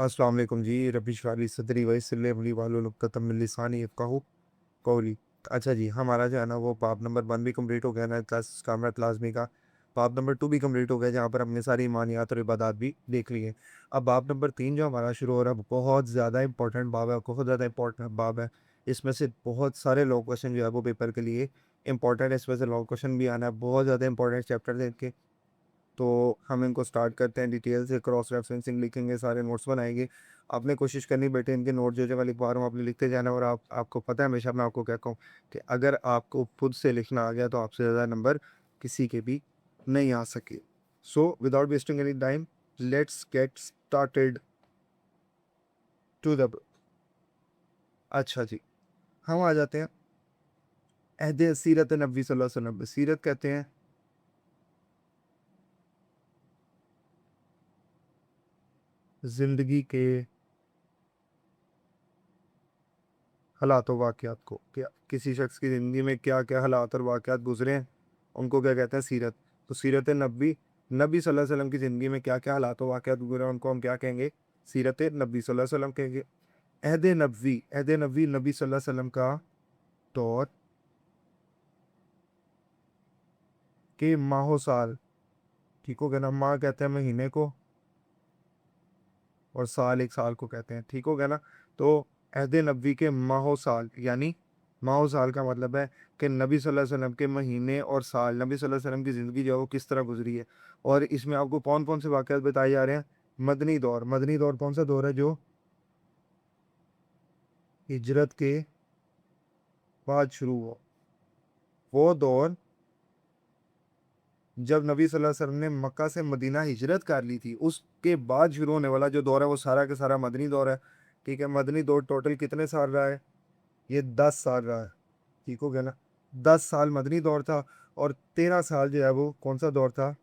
अस्सलाम वालेकुम जी। रब्बी इश्रह ली सदरी वयस्सिर ली अमरी वाहलुल उक़दतम मिन लिसानी यफ़क़हू कौली। अच्छा जी, हमारा जो है ना वो बाब नंबर 1 भी कंप्लीट हो गया ना, क्लास कामरात लाज़मी का। बाब नंबर 2 भी कंप्लीट हो गया, जहाँ पर हमने सारी ईमानियात और इबादात भी देख ली हैं। अब बाब नंबर 3 जो हमारा शुरू हो रहा है, बहुत ज़्यादा इंपॉर्टेंट बाब है, बहुत ज़्यादा इंपॉर्टेंट बाब है। इसमें से बहुत सारे लॉन्ग क्वेश्चन जो है वो पेपर के लिए इंपॉर्टेंट है, इसमें से लॉन्ग क्वेश्चन भी आना है, बहुत ज़्यादा इंपॉर्टेंट चैप्टर है इनके। तो हम इनको स्टार्ट करते हैं, डिटेल से क्रॉस रेफरेंसिंग लिखेंगे, सारे नोट्स बनाएँगे। आपने कोशिश करनी बेटे, इनके नोट जो मैं लिखवा रहा हूँ आपने लिखते जाना, और आपको पता है हमेशा मैं आपको कहता हूँ कि अगर आपको खुद से लिखना आ गया तो आपसे ज़्यादा नंबर किसी के भी नहीं आ सके। So without wasting any time, let's get started to the. अच्छा जी, हम आ जाते हैं अहद सीरत नबी सल्लल्लाहु अलैहि वसल्लम। सीरत कहते हैं ज़िंदगी के हालात और वाक़यात को, क्या किसी शख्स की ज़िंदगी में क्या-क्या हालात और वाक़यात गुज़रे हैं, उनको क्या कहते हैं सीरत। तो सीरत नबी, नबी सल्लल्लाहु अलैहि वसल्लम की ज़िंदगी में क्या-क्या हालात और वाक़यात गुज़रे हैं, उनको हम क्या कहेंगे? सीरत नबी सल्लल्लाहु अलैहि वसल्लम कहेंगे। अहद नबी, नबी सल्लल्लाहु अलैहि वसल्लम का दौर के माहो साल, ठीक हो गया ना? माह कहते हैं महीने को, और साल एक साल को कहते हैं, ठीक हो गया ना? तो अहद नबी के माहो साल, यानी माहो साल का मतलब है कि नबी सल्लल्लाहु अलैहि वसल्लम के महीने और साल, नबी सल्लल्लाहु अलैहि वसल्लम की ज़िंदगी जो है वो किस तरह गुजरी है। और इसमें आपको कौन-कौन से वाक़यात बताए जा रहे हैं? मदनी दौर। मदनी दौर कौन सा दौर है? जो हिजरत के बाद शुरू हुआ। वो दौर जब नबी सल्लल्लाहु अलैहि वसल्लम ने मक्का से मदीना हिजरत कर ली थी, उसके बाद शुरू होने वाला जो दौर है वो सारा का सारा मदनी दौर है। ठीक है, मदनी दौर टोटल कितने साल रहा है? ये 10 साल रहा है, ठीक हो गया ना? 10 साल मदनी दौर था, और 13 साल जो है वो कौन-सा दौर था?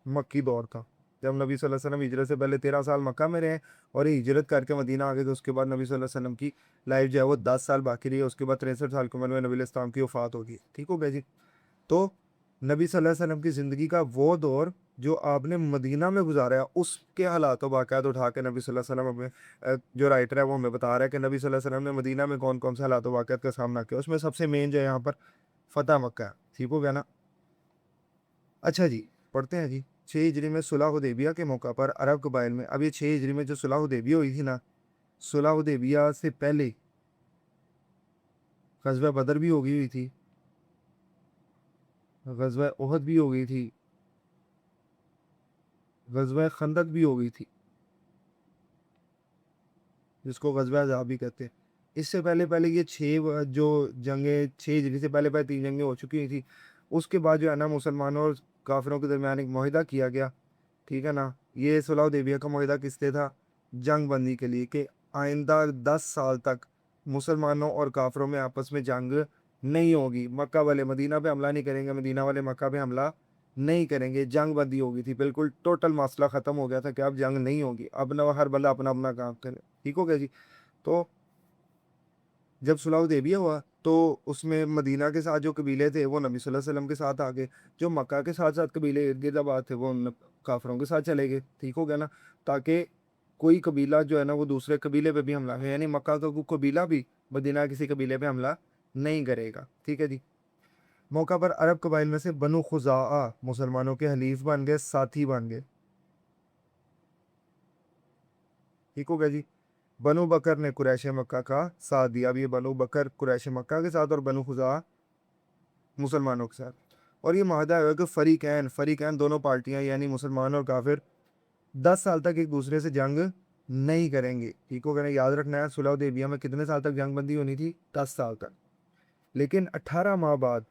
मक्की दौर था। जब नबी सल्लल्लाहु अलैहि वसल्लम हिजरत से पहले 13 साल मक्का में रहे, और ये हिजरत करके मदीना आ गए, तो उसके बाद नबी सल्लल्लाहु अलैहि वसल्लम की लाइफ जो है वो 10 साल बाकी रही है। उसके बाद 63 साल की उम्र में नबी इस्लाम की वफ़ात होगी। ठीक हो गया जी? तो नबी सल्लल्लाहु अलैहि वसल्लम की ज़िंदगी का वो दौर जो आपने मदीना में गुज़ारा है, उसके हालात और वाक़यात उठा के नबी सल्लल्लाहु अलैहि वसल्लम हमें जो राइटर है वो हमें बता रहा है कि नबी सल्लल्लाहु अलैहि वसल्लम ने मदीना में कौन-कौन से हालात और वाक़यात का सामना किया। उसमें सबसे मेन जो है यहाँ पर फ़तह मक्का है। ठीक हो गया ना? अच्छा जी, पढ़ते हैं जी। 6 हिजरी में सुलह हुदैबिया के मौका पर अरब कबाइल में, अब ये 6 हिजरी में जो सुलह हुदैबिया हुई थी ना, सुलह हुदैबिया से पहले ग़ज़वा बदर भी हो गई हुई थी, ग़ज़वा उहद भी हो गई थी, ग़ज़वा खंदक भी हो गई थी, जिसको ग़ज़वा अहज़ाब भी कहते हैं। इससे पहले-पहले ये 6 जो जंगें, 6 हिजरी से पहले-पहले 3 जंगें हो चुकी थी। उसके बाद जो है ना मुसलमानों और काफ़िरों के दरमियान एक मुआहिदा किया गया, ठीक है ना? ये सुलह हुदैबिया का मुआहिदा किस लिए था? जंग बंदी के लिए, कि आइंदा 10 साल तक मुसलमानों और काफ़िरों में आपस में जंग नहीं होगी। मक्का वाले मदीना पे हमला नहीं करेंगे, मदीना वाले मक्का पे हमला नहीं करेंगे। जंग बंदी हो गई थी, बिल्कुल टोटल मसला ख़त्म हो गया था कि अब जंग नहीं होगी। अब ना हर बंदा अपना-अपना काम करे। ठीक हो गया जी? तो जब सुलह हुदैबिया हुआ, तो उसमें मदीना के साथ जो कबीले थे वो नबी सल्लल्लाहु अलैहि वसल्लम के साथ आ गए। जो मक्का के साथ-साथ कबीले इर्द-गिर्द आबाद थे वो न काफ़िरों के साथ चले गए। ठीक हो गया ना? ताकि कोई कबीला जो है ना वो दूसरे कबीले पे भी हमला करे, यानी मक्का का कोई कबीला भी मदीना के किसी कबीले पे हमला नहीं करेगा। ठीक है जी? मौका पर अरब कबाइल में से बनु खुज़ाआ मुसलमानों के हलीफ बन गए, साथी बन गए। ठीक हो गया जी? बनु बकर ने कुरैश मक्का का साथ दिया। अब ये बनु बकर कुरैश मक्का के साथ और बनु खुज़ाआ मुसलमानों के साथ। और ये माहदा है कि फ़रीक़ैन फ़रीक़ैन दोनों पार्टियाँ, यानी मुसलमान और काफ़िर, 10 साल तक एक दूसरे से जंग नहीं करेंगे। ठीक हो गया ना? याद रखना है, सुलह हुदैबिया में कितने साल तक जंग बंदी होनी थी? 10 साल तक। लेकिन 18 माह बाद,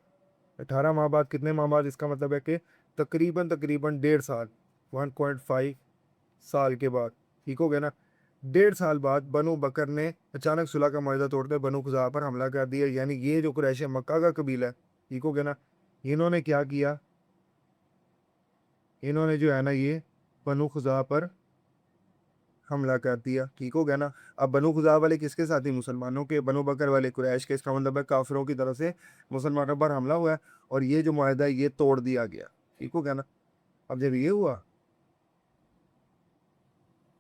18 माह बाद, कितने माह बाद? इसका मतलब है कि तकरीबन 1.5 साल, 1.5 साल के बाद, ठीक हो गया ना? 1.5 साल बाद बनु बकर ने अचानक सुलह का माहिदा तोड़ते बनु खुज़ा पर हमला कर दिया। यानी ये जो कुरैश मक्का का कबीला है, ठीक हो गया ना? इन्होंने क्या किया? इन्होंने जो है ना ये बनु खुज़ा पर हमला कर दिया। ठीक हो गया ना? अब बनु खुज़ा वाले किसके साथ थी? मुसलमानों के। बनु बकर वाले कुरैश के। इसका मतलब है काफ़िरों की तरफ से मुसलमानों पर हमला हुआ है, और ये जो मुआहिदा है ये तोड़ दिया गया। ठीक हो गया ना? अब जब ये हुआ,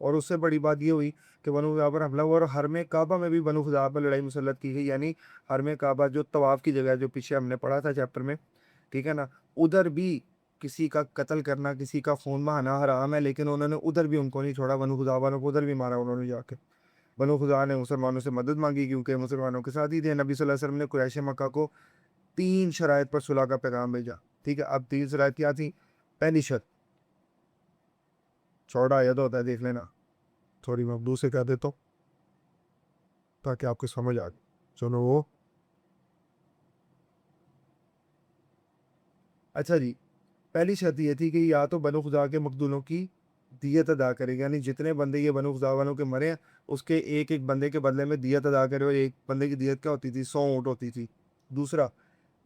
और उससे बड़ी बात ये हुई कि बनु खुज़ा पर हमला हुआ और हरम काबा में भी बनु खुज़ा पर लड़ाई मुसल्लत की गई, यानी हरम काबा जो तवाफ़ की जगह है, जो पीछे हमने पढ़ा था चैप्टर में, ठीक है ना? उधर भी किसी का कत्ल करना, किसी का खून बहाना हराम है, लेकिन उन्होंने उधर भी उनको नहीं छोड़ा, बनु खुज़ा वालों को उधर भी मारा उन्होंने जाके। बनु खुज़ा ने मुसलमानों से मदद माँगी क्योंकि मुसलमानों के साथ ही थे। नबी सल्लल्लाहु अलैहि वसल्लम ने कुरैश मक्का को 3 शराइत पर सुलह का पैगाम भेजा, ठीक है? अब 3 शराइत क्या थी? पहली शर्त, चौड़ा आयत होता है, देख लेना, थोड़ी मैं उर्दू से कह देता हूँ ताकि आपको समझ आ जाए। चलो वो अच्छा जी, पहली शर्त ये थी कि या तो बनु खुदा के मकतूलों की दियत अदा करेगा, यानी जितने बंदे ये बनु खुदा वालों के मरे हैं, उसके एक-एक बंदे के बदले में दियत अदा करे, और एक बंदे की दियत क्या होती थी? 100 ऊँट होती थी। दूसरा,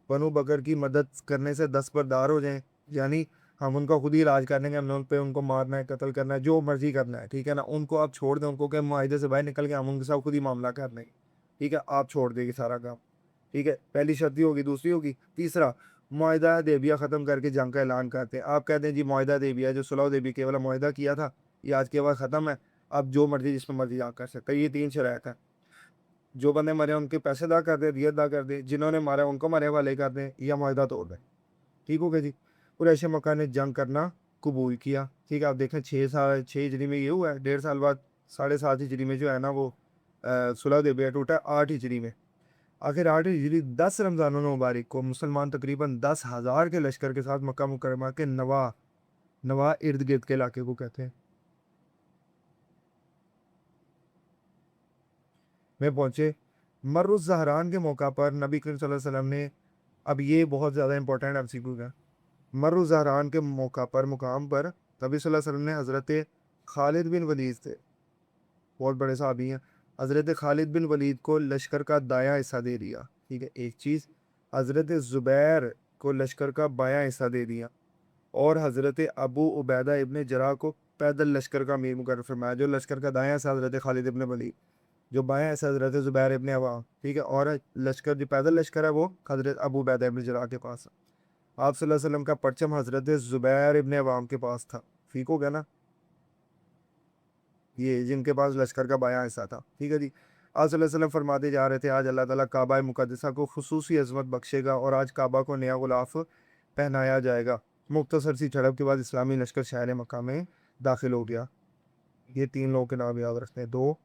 बनु बकर की मदद करने से दस्तबरदार हो जाएँ, यानी हम उनका खुद ही इलाज कर लेंगे, हमने उन पे उनको मारना है, कत्ल करना है, जो मर्ज़ी करना है, ठीक है ना? उनको आप छोड़ दें, उनको क्या मुआहिदे से बाहर निकल के हम उनके साथ खुद ही मामला कर लेंगे, ठीक है? आप छोड़ देंगे सारा काम, ठीक है? पहली शर्त ये होगी, दूसरी होगी, तीसरा, मुआहिदा हदैबिया ख़त्म करके जंग का ऐलान करते हैं। आप कहते हैं जी मुआहिदा हदैबिया जो सुलह हुदैबिया के वाला मुआहिदा किया था, ये आज के बाद ख़त्म है, अब जो मर्ज़ी जिसमें मर्ज़ी जंग कर सकते हैं। ये 3 शराइत हैं। जो बंदे मरे हैं उनके पैसे अदा कर दें, दियत अदा कर दें, जिन्होंने मारा उनको मरे हवाले कर दें या मुआहिदा तोड़ दें। ठीक हो गया जी। कुरैश मक्का ने जंग करना कबूल किया, ठीक है? आप देखें 6 साल 6 हिजरी में ये हुआ है, 1.5 साल बाद 7.5 हिजरी में जो है ना वो सुलह हुदैबिया टूटा, 8 हिजरी में। आखिर 8 हिजरी 10 रमज़ान मुबारक को मुसलमान तकरीबन 10,000 के लश्कर के साथ मक्का मुकर्रमा के नवा नवा इर्द-गिर्द के इलाके को कहते हैं, में पहुँचे। मर्रुज़ ज़हरान के मौका पर नबी करीम सल्लल्लाहु अलैहि वसल्लम ने, अब ये बहुत ज़्यादा इंपॉर्टेंट एमसीक्यू है। मर्रुज़ ज़हरान के मौका पर मुकाम पर नबी सल्लल्लाहु अलैहि वसल्लम ने हज़रत खालिद बिन वलीद थे, बहुत बड़े सहाबी हैं। हज़रत खालिद बिन वलीद को लश्कर का दायाँ हिस्सा दे दिया, ठीक है? एक चीज़, हज़रत ज़ुबैर को लश्कर का बायाँ हिस्सा दे दिया, और हज़रत अबू उबैदा इब्न जर्राह को पैदल लश्कर का अमीर मुकर्रर फरमाया। जो लश्कर का दायाँ हिस्सा हज़रत खालिद इब्न वलीद, जो बायाँ हिस्सा हज़रत ज़ुबैर इब्न अव्वाम, ठीक है? और लश्कर जो पैदल लश्कर है वो हज़रत अबू उबैदा इब्न जर्राह के पास है। आप सल्लल्लाहु अलैहि वसल्लम का परचम हज़रत ज़ुबैर इब्न अव्वाम के पास था, ठीक हो गया ना? ये जिनके पास लश्कर का बायाँ हिस्सा था, ठीक है जी। आप सल्लल्लाहु अलैहि वसल्लम फरमाते जा रहे थे, आज अल्लाह ताला काबा मुक़द्दसा को खुसूसी अज़मत बख्शेगा और आज काबा को नया ग़िलाफ़ पहनाया जाएगा। मुख्तसर सी झड़प के बाद इस्लामी लश्कर शहर मक्का में दाखिल हो गया। ये 3 लोगों के नाम याद रखने हैं, 2।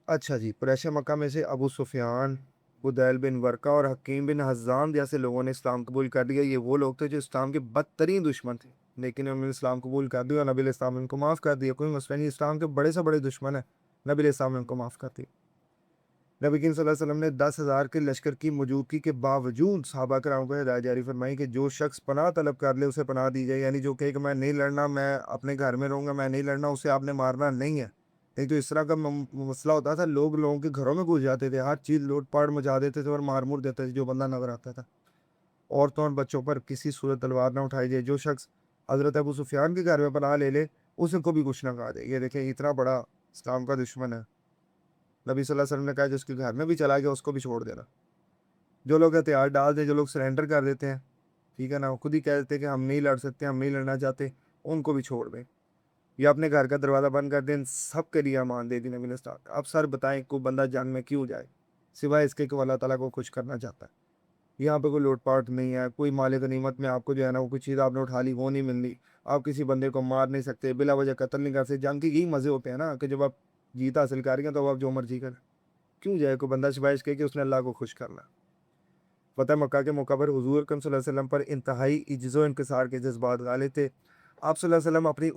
अच्छा जी, कुरैश मक्का में से अबू सुफ़ियान, बुदैल बिन वर्का और हकीम बिन हज़ाम जैसे लोगों ने इस्लाम कबूल कर लिया। ये वो लोग थे जो इस्लाम के बदतरीन दुश्मन थे, लेकिन उन्होंने इस्लाम कबूल कर दिया और नबी अलैहिस्सलाम ने उनको माफ़ कर दिया। कोई मसला नहीं, इस्लाम के बड़े से बड़े दुश्मन हैं, नबी अलैहिस्सलाम ने उनको माफ़ कर दिया। नबी करीम सल्लल्लाहु अलैहि वसल्लम ने 10,000 के लश्कर की मौजूदगी के बावजूद सहाबा कराम को हिदायत जारी फरमाई कि जो शख्स पनाह तलब कर ले उसे पनाह दी जाए, यानी जो कहे कि मैं नहीं लड़ना, मैं अपने घर में रहूँगा, मैं नहीं लड़ना, उसे आपने मारना नहीं है। नहीं तो इस तरह का मसला होता था, लोग लोगों के घरों में घुस जाते थे, हर चीज़ लूट-पाट मचा देते थे और मार-मुर देते थे जो बंदा नज़र आता था। औरतों और बच्चों पर किसी सूरत तलवार ना उठाई जाए, जो शख्स हज़रत अबू सुफ़ियान के घर में पनाह ले ले, उसको भी कुछ ना कहा जाए। ये देखें, इतना बड़ा इस्लाम का दुश्मन है। नबी सल्लल्लाहु अलैहि वसल्लम ने कहा जिसके घर में भी चला गया उसको भी छोड़ देना। जो लोग हथियार डाल दें, जो लोग सरेंडर कर देते हैं, ठीक है ना? वो खुद ही कह देते हैं कि हम नहीं लड़ सकते, हम नहीं लड़ना चाहते, उनको भी छोड़ दें। या अपने घर का दरवाज़ा बंद कर दें, सबके लिए अमान दे दी नबी ने स्टार्ट। अब सर बताएँ, कोई बंदा जंग में क्यों जाए? सिवाय इसके कि वो अल्लाह ताला को खुश करना चाहता है। यहाँ पे कोई लूट-पाट नहीं है, कोई माल गनीमत में आपको जो है ना वो कोई चीज़ आपने उठा ली वो नहीं मिलनी। आप किसी बंदे को मार नहीं सकते, बिला वजह कत्ल नहीं कर सकते। जंग के यही मज़े होते हैं ना कि जब आप जीत हासिल कर रही हैं तो आप जो मर्ज़ी करें। क्यों जाए कोई बंदा सिवाय इसके कि उसने अल्लाह को खुश करना है। फ़तह मक्का के मौका पर हुज़ूर अकरम सल्लल्लाहु अलैहि वसल्लम पर इंतहाई इज्ज़ो इंकिसार के जज़्बात गालिब थे। आप सल्लल्लाहु अलैहि वसल्लम अपनी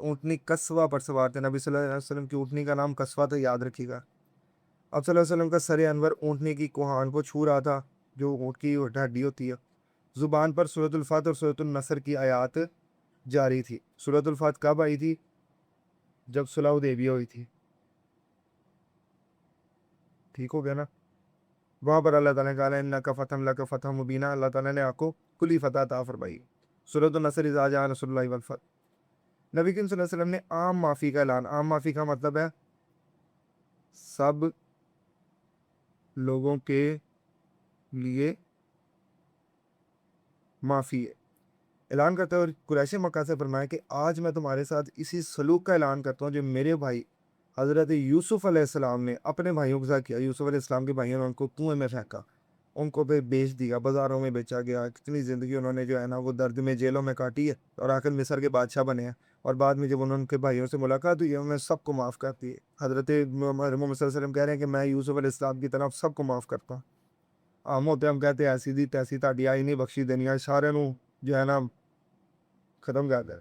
ऊँटनी कस्वा पर सवार थे। नबी सल्लल्लाहु अलैहि वसल्लम की ऊँटनी का नाम कस्वा था, याद रखिएगा। आप सल्लल्लाहु अलैहि वसल्लम का सर अनवर ऊँटनी की कोहान को छू रहा था, जो ऊँट की हड्डी होती है। ज़ुबान पर सूरतुल फ़त और सूरतुन नस्र की आयात जारी थी। सूरतुल फ़त कब आई थी? जब सुलह हुदैबिया हुई थी। ठीक हो गया ना? वहाँ पर अल्लाह ताला ने कहा इन्नका फ़तहन लका फ़तहन मुबीना, अल्लाह ताला ने आपको खुली फ़तह अता फ़रमाई। सूरतुन नस्र इज़ा जाअ नस्रुल्लाहि वल फ़थ। नबी करीम सल्लल्लाहु अलैहि वसल्लम ने आम माफ़ी का ऐलान, आम माफ़ी का मतलब है सब लोगों के लिए माफ़ी है। ऐलान करते हुए कुरैशी मक्का से फरमाया कि आज मैं तुम्हारे साथ इसी सलूक का ऐलान करता हूँ जो मेरे भाई हज़रत यूसुफ़ अलैहिस्सलाम ने अपने भाइयों के साथ किया। यूसुफ़ अलैहिस्सलाम के भाइयों ने उनको कुएँ में फेंका, उनको फिर बेच दिया, बाज़ारों में बेचा गया। कितनी ज़िंदगी उन्होंने जो है ना वो दर्द में जेलों में काटी है और आखिर मिस्र के बादशाह बने हैं। और बाद में जब उन्होंने उनके भाइयों से मुलाकात हुई है, उन्होंने सबको माफ़ कर दी है। हज़रत मोहम्मद सल्लल्लाहु अलैहि वसल्लम कह रहे हैं कि मैं यूसुफ़ अलैहिस्सलाम की तरह सबको माफ़ करता हूँ। आम होते हम कहते ऐसी दी तैसी ताड़ी आई नहीं बख्शी दुनिया सारे नू जो है ना खत्म कर दिया।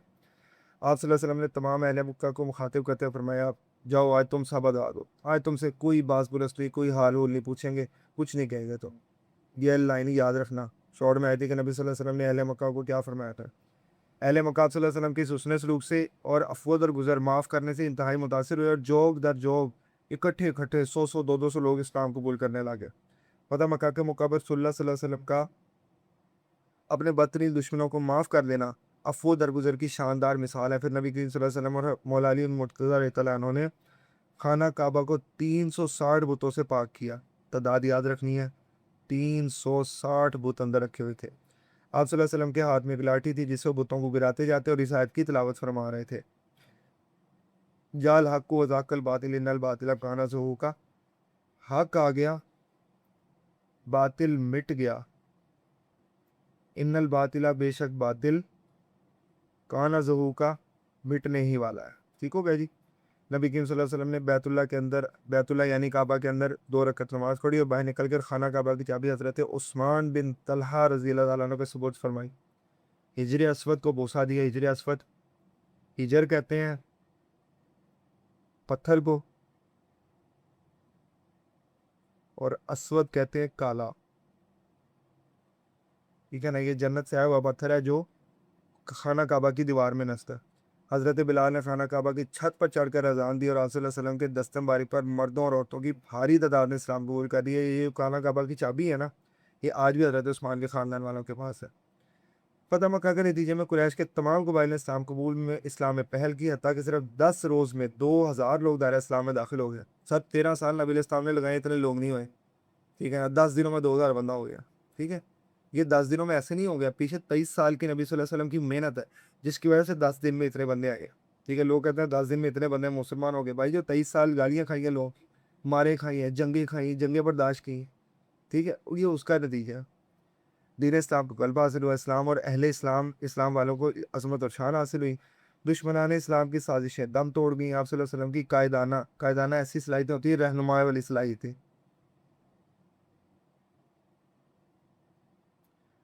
आप सल्लल्लाहु अलैहि वसल्लम ने तमाम अहले मक्का को मुखातिब करते हुए फरमाया, जाओ आज तुम सब आज़ाद हो। आज तुमसे कोई बाज़ पुरस्ती, कोई हाल-हूल नहीं पूछेंगे, कुछ नहीं कहेंगे तुम। ये लाइन याद रखना। शॉर्ट में आई थी कि नबी सल्लल्लाहु अलैहि वसल्लम ने अहले मक्का को क्या फरमाया था। अहले मक्का आप सल्लल्लाहु अलैहि वसल्लम के इस हुस्न सलूक से और अफ़्व दरगुज़र माफ़ करने से इंतहाई मुतासिर हुए और जोग दर जोग इकट्ठे-इकट्ठे 100-100 200-200 लोग इस्लाम कबूल करने लगे। फ़तह मक्का के मौका पर सल्लल्लाहु अलैहि वसल्लम का अपने बदतरीन दुश्मनों को माफ़ कर देना अफ़्व दरगुज़र की शानदार मिसाल है। फिर नबी करीम सल्लल्लाहु अलैहि वसल्लम और मौला अली मुर्तज़ा रज़ियल्लाहु अन्हु ने खाना काबा को 360 बुतों से पाक किया। तादाद याद रखनी है, 360 बुत अंदर रखे हुए थे। आप सल्लल्लाहु अलैहि वसल्लम के हाथ में एक लाठी थी जिससे वो बुतों को गिराते जाते और इस आयत की तिलावत फरमा रहे थे। जाल हक़ व ज़ाक़ल बातिल इन्नल बातिल काना ज़हूक़ा। हक़ आ गया, बातिल मिट गया। इन्नल बातिला बेशक बातिल काना ज़हूक़ा मिटने ही वाला है। ठीक हो गया जी। नबी करीम सल्लल्लाहु अलैहि वसल्लम ने बैतुल्लाह के अंदर बैतुल्लाह यानी काबा के अंदर 2 रकअत नमाज़ पढ़ी और बाहर निकल कर खाना काबा की चाबी हज़रत उस्मान बिन तलहा रज़ियल्लाहु ताला अन्हु के सुपुर्द फरमाई। हिजर अस्वद को बोसा दिया। हिजर अस्वद, हिजर कहते हैं पत्थर को और अस्वद कहते हैं काला। ठीक है ना, ये जन्नत से आया हुआ पत्थर है जो खाना काबा की दीवार में नस्ता है। हज़रत बिलाल ने खाना काबा की छत पर चढ़कर अज़ान दी और आप सल्लल्लाहु अलैहि वसल्लम के दस्तम-बारी पर मर्दों और औरतों की भारी तादाद ने इस्लाम कबूल कर लिया। ये खाना काबा की चाबी है ना, ये आज भी हज़रत उस्मान के ख़ानदान वालों के पास है। फ़तह मक्का के नतीजे में कुरैश के तमाम कबाइल ने इस्लाम में पहल की, हत्ता कि सिर्फ 10 रोज़ में 2000 लोग दायरा इस्लाम में दाखिल हो गए। सब 13 साल नबी इस्लाम ने लगाए, इतने लोग नहीं हुए। ठीक है, 10 दिनों में 2000 बंदा हो गया। ठीक है, ये 10 दिनों में ऐसे नहीं हो गया, पीछे 23 साल की नबी सल्लल्लाहु अलैहि वसल्लम की मेहनत है, जिसकी वजह से 10 दिन में इतने बंदे आ गए। ठीक है, लोग कहते हैं 10 दिन में इतने बंदे मुसलमान हो गए। भाई जो 23 साल गालियाँ खाई हैं लोग, मारे खाई हैं, जंगें बर्दाश्त की हैं। ठीक है, ये उसका नतीजा है। दीन इस्लाम को गलबा हासिल हुआ, इस्लाम और अहले इस्लाम इस्लाम वालों को अज़मत और शान हासिल हुई। दुश्मनान इस्लाम की साजिशें दम तोड़ गईं। आप सल्लल्लाहु अलैहि वसल्लम की कायदाना ऐसी सलाहियतें होती हैं, रहनुमाई वाली सलाहियतें।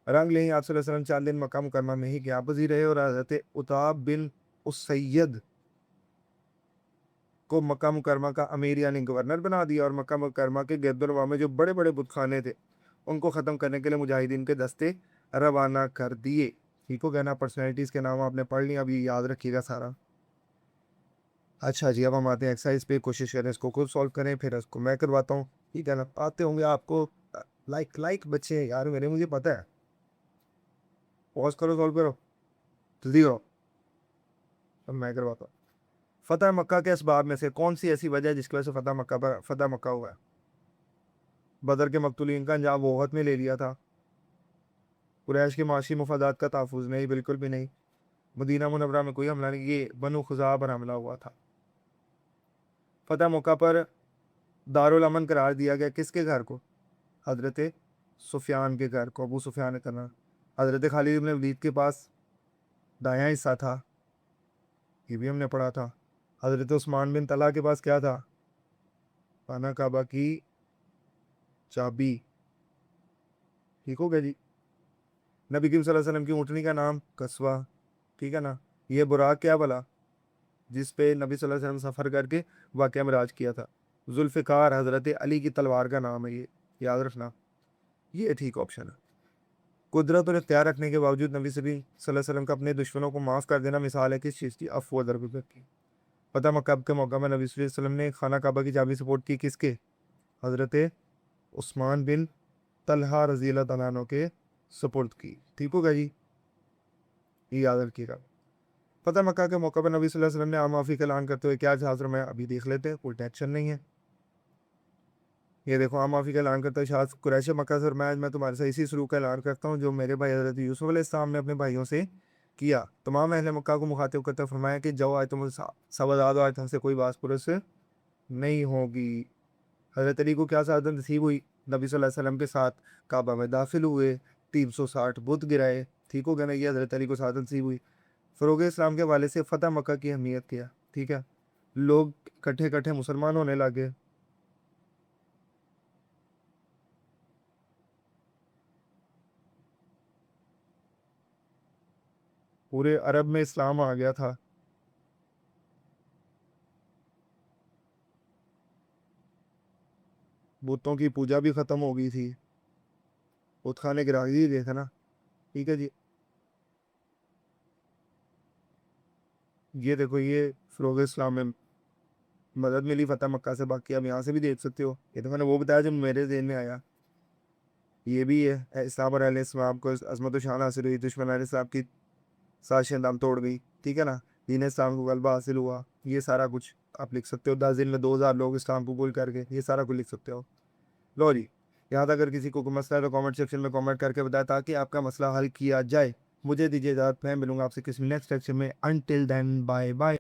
रंग लें आप सल्लल्लाहु अलैहि वसल्लम 4 दिन मक्का मुकरमा में ही क़याम पज़ीर रहे और हज़रत उताब बिन उसैयद को मक्का मुकरमा का अमीर यानी गवर्नर बना दिया और मक्का मुकरमा के गिरदोनवां में जो बड़े-बड़े बुतखाने थे, उनको ख़त्म करने के लिए मुजाहिदीन के दस्ते रवाना कर दिए। ठीक हो गया ना, पर्सनैलिटीज़ के नाम आपने पढ़ लिया, अब ये याद रखिएगा सारा। अच्छा जी, अब हम आते हैं एक्सरसाइज़ पे, कोशिश करें इसको खुद सॉल्व करें, फिर इसको मैं करवाता हूँ। ठीक है ना, आते होंगे आपको लाइक बच्चे हैं यार मेरे, मुझे पता है। पॉज़ करो, सॉल्व करो, जल्दी करो, अब मैं करवाता हूँ। फ़तह मक्का के असबाब में से कौन-सी ऐसी वजह है जिसकी वजह से फ़तह मक्का हुआ है? बदर के मक़तूलीन का अंजाम वो वक़्त में ले लिया था। कुरैश के माशी मफादात का तहफ़्फ़ुज़ नहीं, बिल्कुल भी नहीं। मदीना मुनव्वरा में कोई हमला नहीं, ये बनु खुज़ाआ पर हमला हुआ था। फ़तह मक्का पर दारुल अमन करार दिया गया किसके घर को? हज़रत सुफ़ियान के घर को, अबू सुफ़ियान करना। हज़रत खालिद इब्न वलीद के पास दायाँ हिस्सा था, ये भी हमने पढ़ा था। हज़रत उस्मान बिन तलहा के पास क्या था? खाना काबा की चाबी। ठीक हो गया जी। नबी करीम सल्लल्लाहु अलैहि वसल्लम की ऊँटनी का नाम कस्वा। ठीक है ना? ये बुराक क्या भला? जिस पे नबी सल्लल्लाहु अलैहि वसल्लम सफ़र करके वाक़या मिराज किया था। ज़ुल्फ़िकार हज़रत अली की तलवार का नाम है ये, याद रखना। ये ठीक ऑप्शन है। कुदरत और इख्तियार रखने के बावजूद नबी सल्लल्लाहु अलैहि वसल्लम का अपने दुश्मनों को माफ़ कर देना मिसाल है किस चीज़ की? अफ़्व व दरगुज़र की। फ़तह मक्का के मौका में नबी सल्लल्लाहु अलैहि वसल्लम ने खाना काबा की चाबी सपोर्ट की किसके? हज़रत उस्मान बिन तलहा रज़ियल्लाहु तआला अन्हु के सुपुर्द की। ठीक होगा जी, ये याद रखिएगा। फ़तह मक्का के मौके पर नबी सल्लल्लाहु अलैहि वसल्लम ने आम माफ़ी का ऐलान करते हुए क्या कहा? फरमाया अभी देख लेते हैं, कोई टेंशन नहीं है। ये देखो आम माफ़ी का ऐलान करते हुए शायद कुरैश मक्का से फरमाया मैं तुम्हारे साथ इसी सलूक का ऐलान करता हूँ जो मेरे भाई हज़रत यूसुफ़ अलैहिस्सलाम ने अपने भाइयों से किया। तमाम अहले मक्का को मुखातिब करते फरमाया कि जाओ आज तुम सब आज़ाद हो, आज तुमसे कोई बात पुरस नहीं होगी। हज़रत अली को क्या सआदत नसीब हुई? नबी सल्लल्लाहु अलैहि वसल्लम के साथ काबा में दाखिल हुए, 360 बुत गिराए। ठीक हो गया ना? ये हज़रत अली को सआदत नसीब हुई। फ़रोग़ इस्लाम के हवाले से फ़तह मक्का की अहमियत क्या? ठीक है? लोग इकट्ठे-इकट्ठे मुसलमान होने लगे। पूरे अरब में इस्लाम आ गया था। बुतों की पूजा भी ख़त्म हो गई थी। बुतखाने गिरा ही दिए थे ना। ठीक है जी। ये देखो, ये फ़रोग़ इस्लाम में मदद मिली फ़तह मक्का से। बाकी आप यहाँ से भी देख सकते हो। ये तो मैंने वो बताया जो मेरे ज़हन में आया। ये भी है, इस्लाम और अहले इस्लाम को अज़मत व शान हासिल हुई, दुश्मन अहले इस्लाम की साजिशें दम तोड़ गई। ठीक है ना? दीन इस्लाम को गलबा हासिल हुआ। ये सारा कुछ आप लिख सकते हो। 10 दिन में 2000 लोग इस्लाम कबूल कर गए। ये सारा कुछ लिख सकते हो। लो जी, यहाँ तक अगर किसी को कोई मसला है तो कमेंट सेक्शन में कमेंट करके बताएं ताकि आपका मसला हल किया जाए। मुझे दीजिए इजाज़त, मैं मिलूँगा आपसे किसी नेक्स्ट लेक्चर में। Until then bye bye.